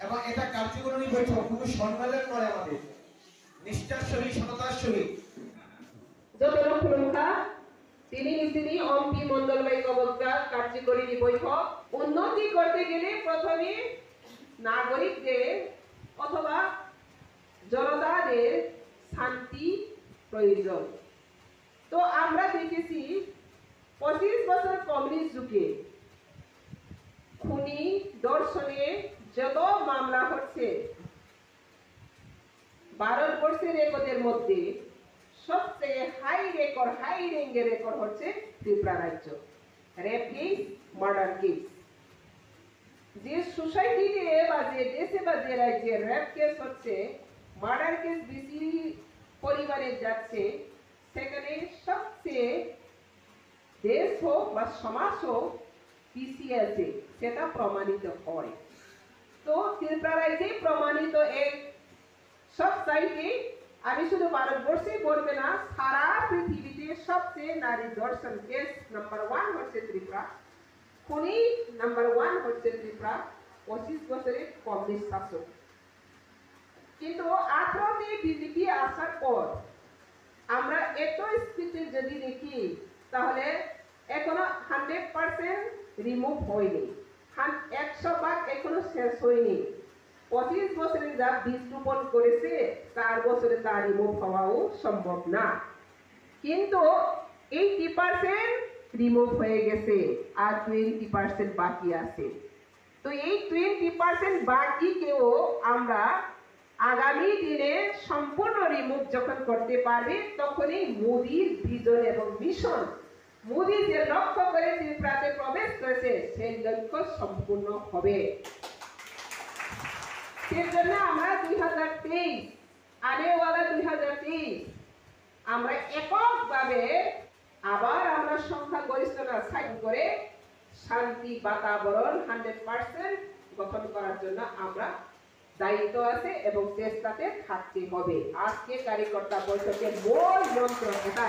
এবং এটা কার্যকরী বৈঠক খুব সম্মানের নয়, আমাদের নিষ্ঠার সহিত সততার সহিত যতক্ষণ খুলুমখা তিনি অম্পি মন্ডলবাই কবকা কার্যকরী বৈঠক উন্নতি করতে গেলে প্রথমে নাগরিকদের অথবা জনতাদের শান্তি প্রয়োজন। তো আমরা দেখেছি 25 বছর কমিউনিস্ট যুগে খুনি দর্শনে যত মামলা হচ্ছে ভারতবর্ষের রেকর্ডের মধ্যে সবচেয়ে হাই র্যাঙ্কের রেকর্ড হচ্ছে ত্রিপুরা রাজ্য। রেপ কেস, মার্ডার কেস, যে সোসাইটিতে বা যে দেশে বা যে রাজ্যে রেপ কেস হচ্ছে, মার্ডার কেস বেশি পরিবারে যাচ্ছে, সেখানে সবচেয়ে দেশ হোক বা সমাজ হোক পিছিয়ে আছে, সেটা প্রমাণিত হয়। তো ত্রিপুরা রাজ্যে প্রমাণিত এক সব সাইটে, আমি শুধু ভারতবর্ষে বলবে না, সারা পৃথিবীতে সবচেয়ে নারী ধর্ষণ কেস নাম্বার 1 হচ্ছে ত্রিপুরা, খুনি নাম্বার 1 হচ্ছে ত্রিপুরা, 25 বছরের কমিউনিস্ট শাসক। কিন্তু 18তে বিজেপি আসার পর আমরা এত স্পিডে যদি দেখি, তাহলে এখনো 100% রিমুভ হয়নি, 100% এখনো শেষ হয়নি। 25 বছরে যা বীজ রোপণ করেছে 4 বছরে তা রিমুভ হওয়াও সম্ভব না, কিন্তু 80% রিমুভ হয়ে গেছে, আর 20% বাকি আছে। তো এই 20% বাকিকেও আমরা আগামী দিনে সম্পূর্ণ রিমুভ যখন করতে পারবে, তখনই মোদির ভিজন এবং মিশন, মোদি যে লক্ষ্য করে ত্রিপুরাতে প্রবেশ করেছে, সেই লক্ষ্য সম্পূর্ণ হবে। সেজন্য আমরা 2023 আনেওয়ালা 2023 আমরা এককভাবে আবার আমরা সংখ্যাগরিষ্ঠতা সাইন করে শান্তি বাতাবরণ 100% গঠন করার জন্য আমরা দায়িত্ব আছে এবং চেষ্টাতে থাকতে হবে। আজকে কার্যকর্তা বৈঠকের মূল মন্ত্র এটা।